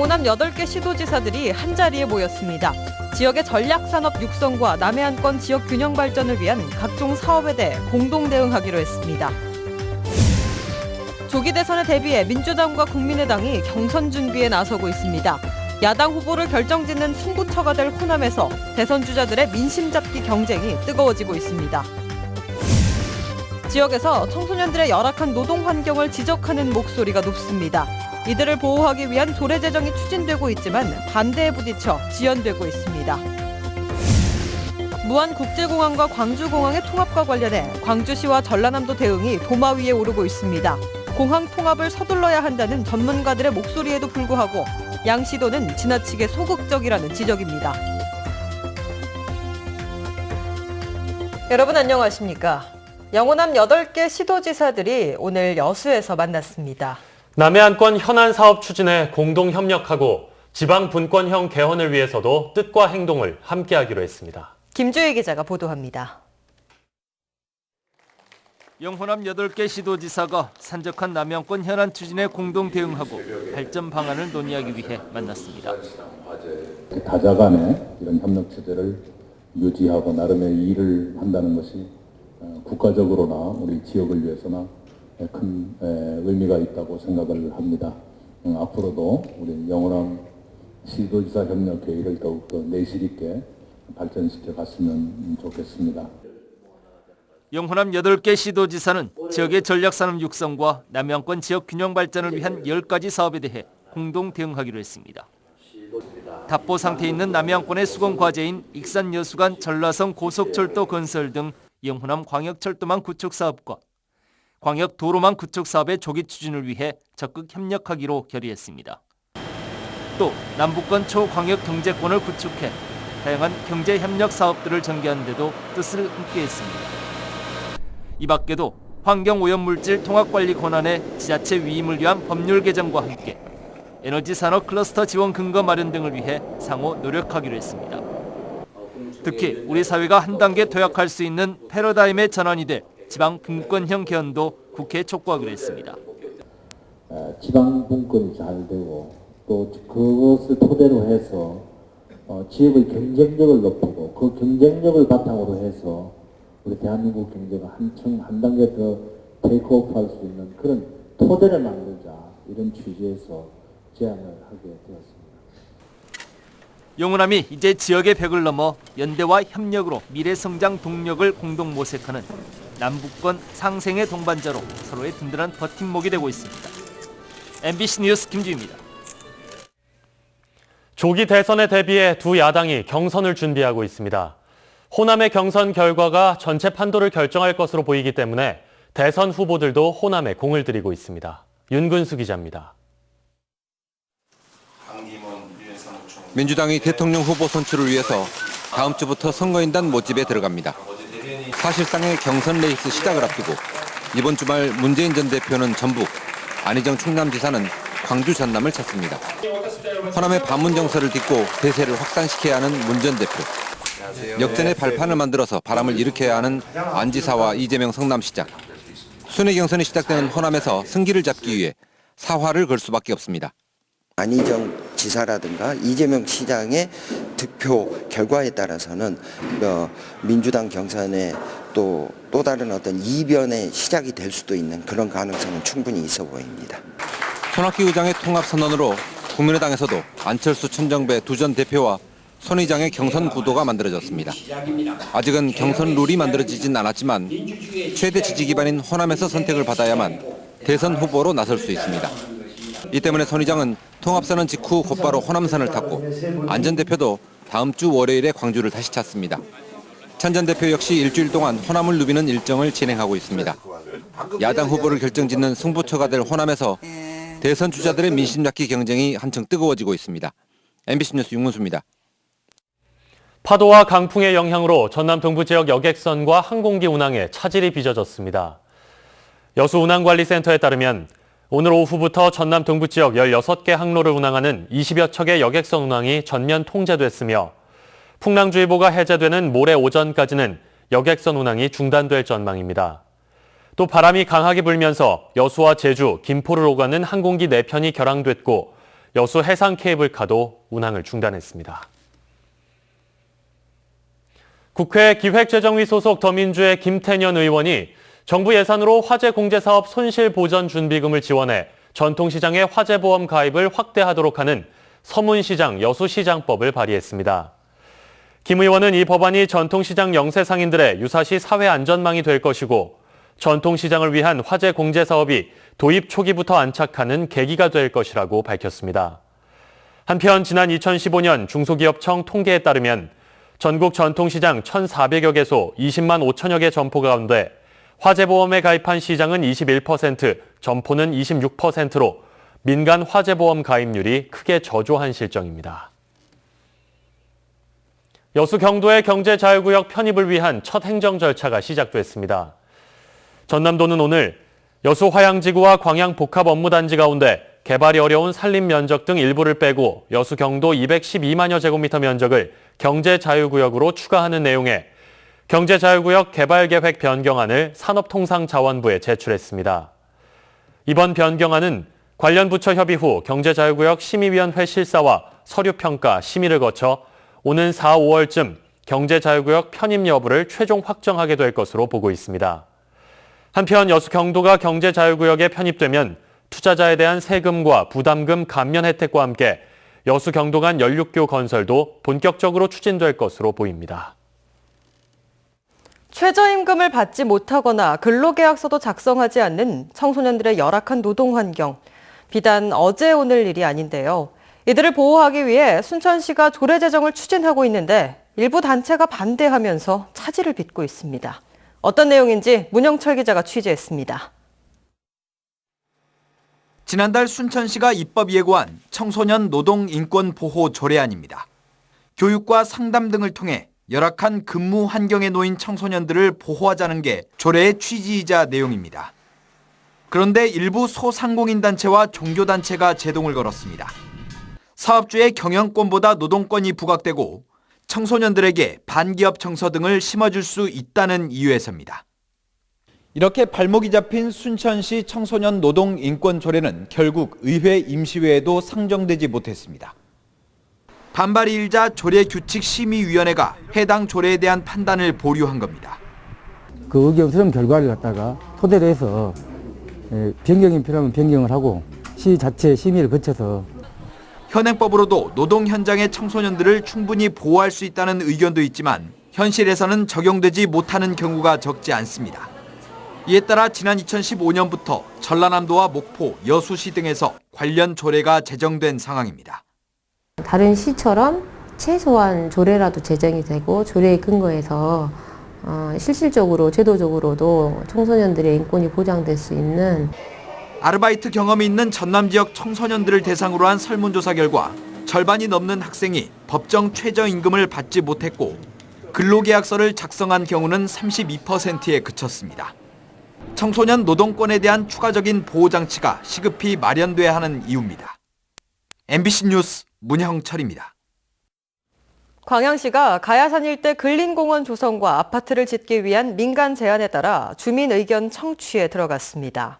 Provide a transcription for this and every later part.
영호남 8개 시도지사들이 한자리에 모였습니다. 지역의 전략산업 육성과 남해안권 지역 균형 발전을 위한 각종 사업에 대해 공동 대응하기로 했습니다. 조기 대선에 대비해 민주당과 국민의당이 경선 준비에 나서고 있습니다. 야당 후보를 결정짓는 승부처가 될 호남에서 대선 주자들의 민심 잡기 경쟁이 뜨거워지고 있습니다. 지역에서 청소년들의 열악한 노동 환경을 지적하는 목소리가 높습니다. 이들을 보호하기 위한 조례 제정이 추진되고 있지만 반대에 부딪혀 지연되고 있습니다. 무안국제공항과 광주공항의 통합과 관련해 광주시와 전라남도 대응이 도마 위에 오르고 있습니다. 공항 통합을 서둘러야 한다는 전문가들의 목소리에도 불구하고 양 시도는 지나치게 소극적이라는 지적입니다. 여러분 안녕하십니까? 영호남 8개 시도지사들이 오늘 여수에서 만났습니다. 남해안권 현안 사업 추진에 공동 협력하고 지방 분권형 개헌을 위해서도 뜻과 행동을 함께하기로 했습니다. 김주희 기자가 보도합니다. 영호남 8개 시도지사가 산적한 남해안권 현안 추진에 공동 대응하고 발전 방안을 논의하기 위해 만났습니다. 다자 간의 이런 협력 체제를 유지하고 나름의 일을 한다는 것이 국가적으로나 우리 지역을 위해서나 큰 의미가 있다고 생각을 합니다. 앞으로도 우리 영호남 시도지사 협력회의를 더욱더 내실 있게 발전시켜 갔으면 좋겠습니다. 영호남 8개 시도지사는 지역의 전략산업 육성과 남해안권 지역 균형 발전을 위한 10가지 사업에 대해 공동 대응하기로 했습니다. 답보 상태에 있는 남해안권의 수건 과제인 익산 여수간 전라성 고속철도 건설 등 영호남 광역철도망 구축 사업과 광역 도로망 구축 사업의 조기 추진을 위해 적극 협력하기로 결의했습니다. 또 남북권 초광역 경제권을 구축해 다양한 경제 협력 사업들을 전개하는 데도 뜻을 함께했습니다. 이 밖에도 환경오염물질 통합관리 권한의 지자체 위임을 위한 법률 개정과 함께 에너지 산업 클러스터 지원 근거 마련 등을 위해 상호 노력하기로 했습니다. 특히 우리 사회가 한 단계 도약할 수 있는 패러다임의 전환이 될 지방 분권형 개헌도 국회에 촉구하기로 했습니다. 지방 분권이 잘 되고 또 그것을 토대로 해서 지역의 경쟁력을 높이고 그 경쟁력을 바탕으로 해서 우리 대한민국 경제가 한 단계 더 테이크오프할 수 있는 그런 토대를 만들자 이런 취지에서 제안을 하게 되었습니다. 영호남이 이제 지역의 벽을 넘어 연대와 협력으로 미래 성장 동력을 공동 모색하는 남북권 상생의 동반자로 서로의 든든한 버팀목이 되고 있습니다. MBC 뉴스 김주희입니다. 조기 대선에 대비해 두 야당이 경선을 준비하고 있습니다. 호남의 경선 결과가 전체 판도를 결정할 것으로 보이기 때문에 대선 후보들도 호남에 공을 들이고 있습니다. 윤근수 기자입니다. 민주당이 대통령 후보 선출을 위해서 다음 주부터 선거인단 모집에 들어갑니다. 사실상의 경선 레이스 시작을 앞두고 이번 주말 문재인 전 대표는 전북, 안희정 충남지사는 광주 전남을 찾습니다. 호남의 반문 정서를 딛고 대세를 확산시켜야 하는 문 전 대표. 역전의 발판을 만들어서 바람을 일으켜야 하는 안 지사와 이재명 성남시장. 순회 경선이 시작되는 호남에서 승기를 잡기 위해 사활을 걸 수밖에 없습니다. 안희정 지사라든가 이재명 시장의 득표 결과에 따라서는 민주당 경선에 또 다른 어떤 이변의 시작이 될 수도 있는 그런 가능성은 충분히 있어 보입니다. 손학규 의장의 통합 선언으로 국민의당에서도 안철수 천정배 두 전 대표와 손 의장의 경선 구도가 만들어졌습니다. 아직은 경선 룰이 만들어지진 않았지만 최대 지지 기반인 호남에서 선택을 받아야만 대선 후보로 나설 수 있습니다. 이 때문에 손 의장은 통합선언 직후 곧바로 호남선을 탔고 안 전 대표도 다음 주 월요일에 광주를 다시 찾습니다. 천 전 대표 역시 일주일 동안 호남을 누비는 일정을 진행하고 있습니다. 야당 후보를 결정짓는 승부처가 될 호남에서 대선 주자들의 민심 잡기 경쟁이 한층 뜨거워지고 있습니다. MBC 뉴스 윤문수입니다. 파도와 강풍의 영향으로 전남 동부 지역 여객선과 항공기 운항에 차질이 빚어졌습니다. 여수 운항관리센터에 따르면 오늘 오후부터 전남 동부 지역 16개 항로를 운항하는 20여 척의 여객선 운항이 전면 통제됐으며 풍랑주의보가 해제되는 모레 오전까지는 여객선 운항이 중단될 전망입니다. 또 바람이 강하게 불면서 여수와 제주, 김포를 오가는 항공기 4편이 결항됐고 여수 해상 케이블카도 운항을 중단했습니다. 국회 기획재정위 소속 더민주의 김태년 의원이 정부 예산으로 화재 공제사업 손실보전준비금을 지원해 전통시장의 화재보험 가입을 확대하도록 하는 서문시장 여수시장법을 발의했습니다. 김 의원은 이 법안이 전통시장 영세상인들의 유사시 사회안전망이 될 것이고 전통시장을 위한 화재 공제 사업이 도입 초기부터 안착하는 계기가 될 것이라고 밝혔습니다. 한편 지난 2015년 중소기업청 통계에 따르면 전국 전통시장 1,400여 개소 20만 5천여 개 점포 가운데 화재보험에 가입한 시장은 21%, 점포는 26%로 민간 화재보험 가입률이 크게 저조한 실정입니다. 여수 경도의 경제자유구역 편입을 위한 첫 행정 절차가 시작됐습니다. 전남도는 오늘 여수 화양지구와 광양 복합업무단지 가운데 개발이 어려운 산림 면적 등 일부를 빼고 여수 경도 212만여 제곱미터 면적을 경제자유구역으로 추가하는 내용의 경제자유구역 개발계획 변경안을 산업통상자원부에 제출했습니다. 이번 변경안은 관련 부처 협의 후 경제자유구역 심의위원회 실사와 서류평가, 심의를 거쳐 오는 4, 5월쯤 경제자유구역 편입 여부를 최종 확정하게 될 것으로 보고 있습니다. 한편 여수 경도가 경제자유구역에 편입되면 투자자에 대한 세금과 부담금 감면 혜택과 함께 여수 경도 간 연륙교 건설도 본격적으로 추진될 것으로 보입니다. 최저임금을 받지 못하거나 근로계약서도 작성하지 않는 청소년들의 열악한 노동 환경. 비단 어제 오늘 일이 아닌데요. 이들을 보호하기 위해 순천시가 조례 제정을 추진하고 있는데 일부 단체가 반대하면서 차질을 빚고 있습니다. 어떤 내용인지 문영철 기자가 취재했습니다. 지난달 순천시가 입법 예고한 청소년 노동 인권 보호 조례안입니다. 교육과 상담 등을 통해 열악한 근무 환경에 놓인 청소년들을 보호하자는 게 조례의 취지이자 내용입니다. 그런데 일부 소상공인 단체와 종교단체가 제동을 걸었습니다. 사업주의 경영권보다 노동권이 부각되고 청소년들에게 반기업 정서 등을 심어줄 수 있다는 이유에서입니다. 이렇게 발목이 잡힌 순천시 청소년 노동 인권 조례는 결국 의회 임시회에도 상정되지 못했습니다. 반발이 일자 조례규칙심의위원회가 해당 조례에 대한 판단을 보류한 겁니다. 그 의견 수렴 결과를 갖다가 토대로 해서 변경이 필요하면 변경을 하고 시 자체 심의를 거쳐서 현행법으로도 노동 현장의 청소년들을 충분히 보호할 수 있다는 의견도 있지만 현실에서는 적용되지 못하는 경우가 적지 않습니다. 이에 따라 지난 2015년부터 전라남도와 목포, 여수시 등에서 관련 조례가 제정된 상황입니다. 다른 시처럼 최소한 조례라도 제정이 되고 조례에 근거해서 실질적으로 제도적으로도 청소년들의 인권이 보장될 수 있는 아르바이트 경험이 있는 전남 지역 청소년들을 대상으로 한 설문조사 결과 절반이 넘는 학생이 법정 최저임금을 받지 못했고 근로계약서를 작성한 경우는 32%에 그쳤습니다. 청소년 노동권에 대한 추가적인 보호장치가 시급히 마련돼야 하는 이유입니다. MBC 뉴스 문형철입니다. 광양시가 가야산 일대 근린공원 조성과 아파트를 짓기 위한 민간 제안에 따라 주민 의견 청취에 들어갔습니다.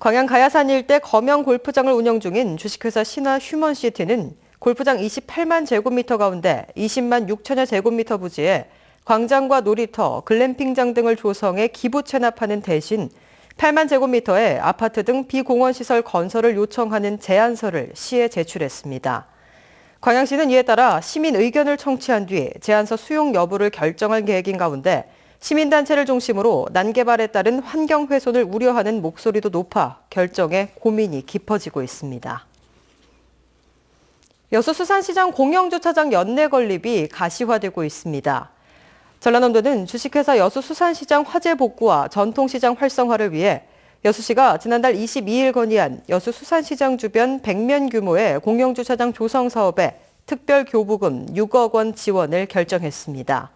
광양 가야산 일대 거명 골프장을 운영 중인 주식회사 신화 휴먼시티는 골프장 28만 제곱미터 가운데 20만 6천여 제곱미터 부지에 광장과 놀이터, 글램핑장 등을 조성해 기부 체납하는 대신 8만 제곱미터의 아파트 등 비공원시설 건설을 요청하는 제안서를 시에 제출했습니다. 광양시는 이에 따라 시민 의견을 청취한 뒤 제안서 수용 여부를 결정할 계획인 가운데 시민단체를 중심으로 난개발에 따른 환경 훼손을 우려하는 목소리도 높아 결정에 고민이 깊어지고 있습니다. 여수 수산시장 공영주차장 연내 건립이 가시화되고 있습니다. 전라남도는 주식회사 여수수산시장 화재 복구와 전통시장 활성화를 위해 여수시가 지난달 22일 건의한 여수수산시장 주변 100면 규모의 공영주차장 조성 사업에 특별 교부금 6억 원 지원을 결정했습니다.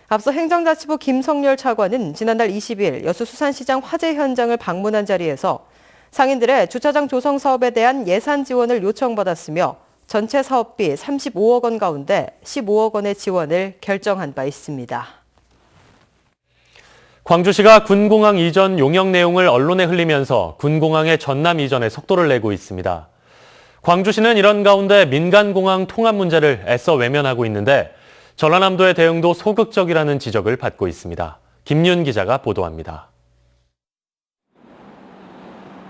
앞서 행정자치부 김성렬 차관은 지난달 20일 여수수산시장 화재 현장을 방문한 자리에서 상인들의 주차장 조성 사업에 대한 예산 지원을 요청받았으며 전체 사업비 35억 원 가운데 15억 원의 지원을 결정한 바 있습니다. 광주시가 군공항 이전 용역 내용을 언론에 흘리면서 군공항의 전남 이전에 속도를 내고 있습니다. 광주시는 이런 가운데 민간공항 통합 문제를 애써 외면하고 있는데 전라남도의 대응도 소극적이라는 지적을 받고 있습니다. 김윤 기자가 보도합니다.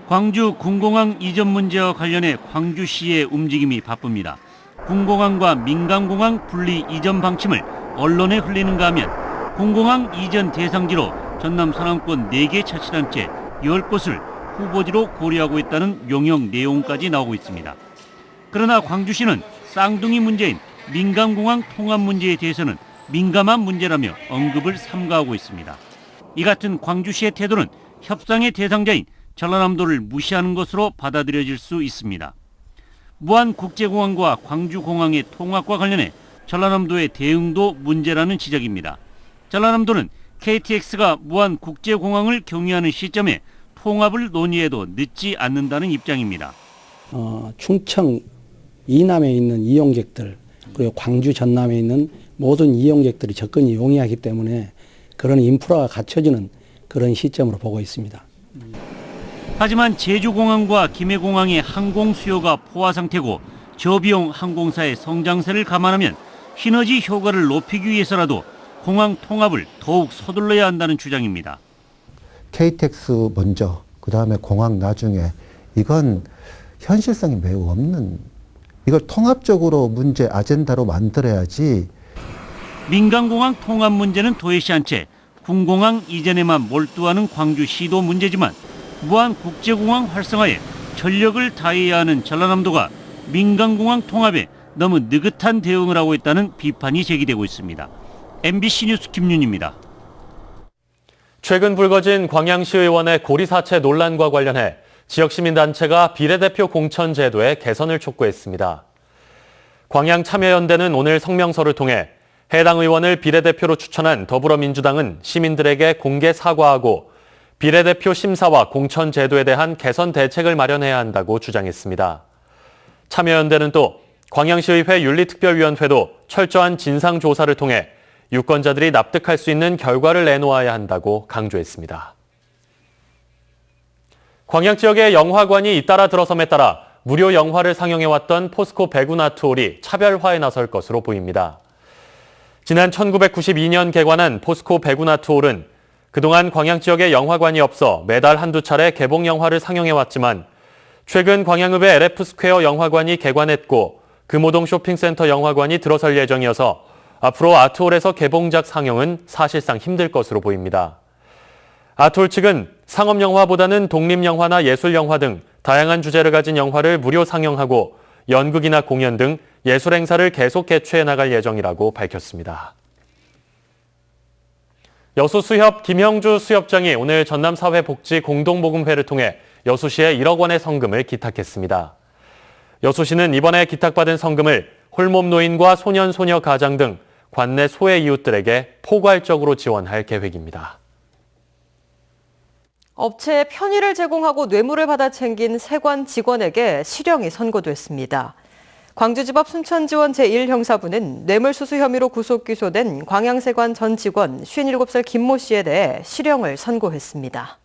광주 군공항 이전 문제와 관련해 광주시의 움직임이 바쁩니다. 군공항과 민간공항 분리 이전 방침을 언론에 흘리는가 하면 군공항 이전 대상지로 전남 서남권 4개 자치단체 10곳을 후보지로 고려하고 있다는 용역 내용까지 나오고 있습니다. 그러나 광주시는 쌍둥이 문제인 민간공항 통합 문제에 대해서는 민감한 문제라며 언급을 삼가하고 있습니다. 이 같은 광주시의 태도는 협상의 대상자인 전라남도를 무시하는 것으로 받아들여질 수 있습니다. 무안국제공항과 광주공항의 통합과 관련해 전라남도의 대응도 문제라는 지적입니다. 전라남도는 KTX가 무안국제공항을 경유하는 시점에 통합을 논의해도 늦지 않는다는 입장입니다. 충청 이남에 있는 이용객들 그리고 광주 전남에 있는 모든 이용객들이 접근이 용이하기 때문에 그런 인프라가 갖춰지는 그런 시점으로 보고 있습니다. 하지만 제주공항과 김해공항의 항공 수요가 포화 상태고 저비용 항공사의 성장세를 감안하면 시너지 효과를 높이기 위해서라도 공항 통합을 더욱 서둘러야 한다는 주장입니다. KTX 먼저, 그 다음에 공항 나중에, 이건 현실성이 매우 없는, 이걸 통합적으로 문제 아젠다로 만들어야지. 민간공항 통합 문제는 도외시 한 채 군공항 이전에만 몰두하는 광주시도 문제지만 무안국제공항 활성화에 전력을 다해야 하는 전라남도가 민간공항 통합에 너무 느긋한 대응을 하고 있다는 비판이 제기되고 있습니다. MBC 뉴스 김윤입니다. 최근 불거진 광양시 의원의 고리사채 논란과 관련해 지역시민단체가 비례대표 공천 제도의 개선을 촉구했습니다. 광양참여연대는 오늘 성명서를 통해 해당 의원을 비례대표로 추천한 더불어민주당은 시민들에게 공개 사과하고 비례대표 심사와 공천 제도에 대한 개선 대책을 마련해야 한다고 주장했습니다. 참여연대는 또 광양시의회 윤리특별위원회도 철저한 진상조사를 통해 유권자들이 납득할 수 있는 결과를 내놓아야 한다고 강조했습니다. 광양 지역의 영화관이 잇따라 들어섬에 따라 무료 영화를 상영해왔던 포스코 백운아트홀이 차별화에 나설 것으로 보입니다. 지난 1992년 개관한 포스코 백운아트홀은 그동안 광양 지역에 영화관이 없어 매달 한두 차례 개봉 영화를 상영해왔지만 최근 광양읍의 LF스퀘어 영화관이 개관했고 금호동 쇼핑센터 영화관이 들어설 예정이어서 앞으로 아트홀에서 개봉작 상영은 사실상 힘들 것으로 보입니다. 아트홀 측은 상업영화보다는 독립영화나 예술영화 등 다양한 주제를 가진 영화를 무료 상영하고 연극이나 공연 등 예술 행사를 계속 개최해 나갈 예정이라고 밝혔습니다. 여수수협 김형주 수협장이 오늘 전남사회복지 공동모금회를 통해 여수시에 1억 원의 성금을 기탁했습니다. 여수시는 이번에 기탁받은 성금을 홀몸 노인과 소년, 소녀 가장 등 관내 소외 이웃들에게 포괄적으로 지원할 계획입니다. 업체에 편의를 제공하고 뇌물을 받아 챙긴 세관 직원에게 실형이 선고됐습니다. 광주지법 순천지원 제1형사부는 뇌물수수 혐의로 구속 기소된 광양세관 전 직원 57살 김모 씨에 대해 실형을 선고했습니다.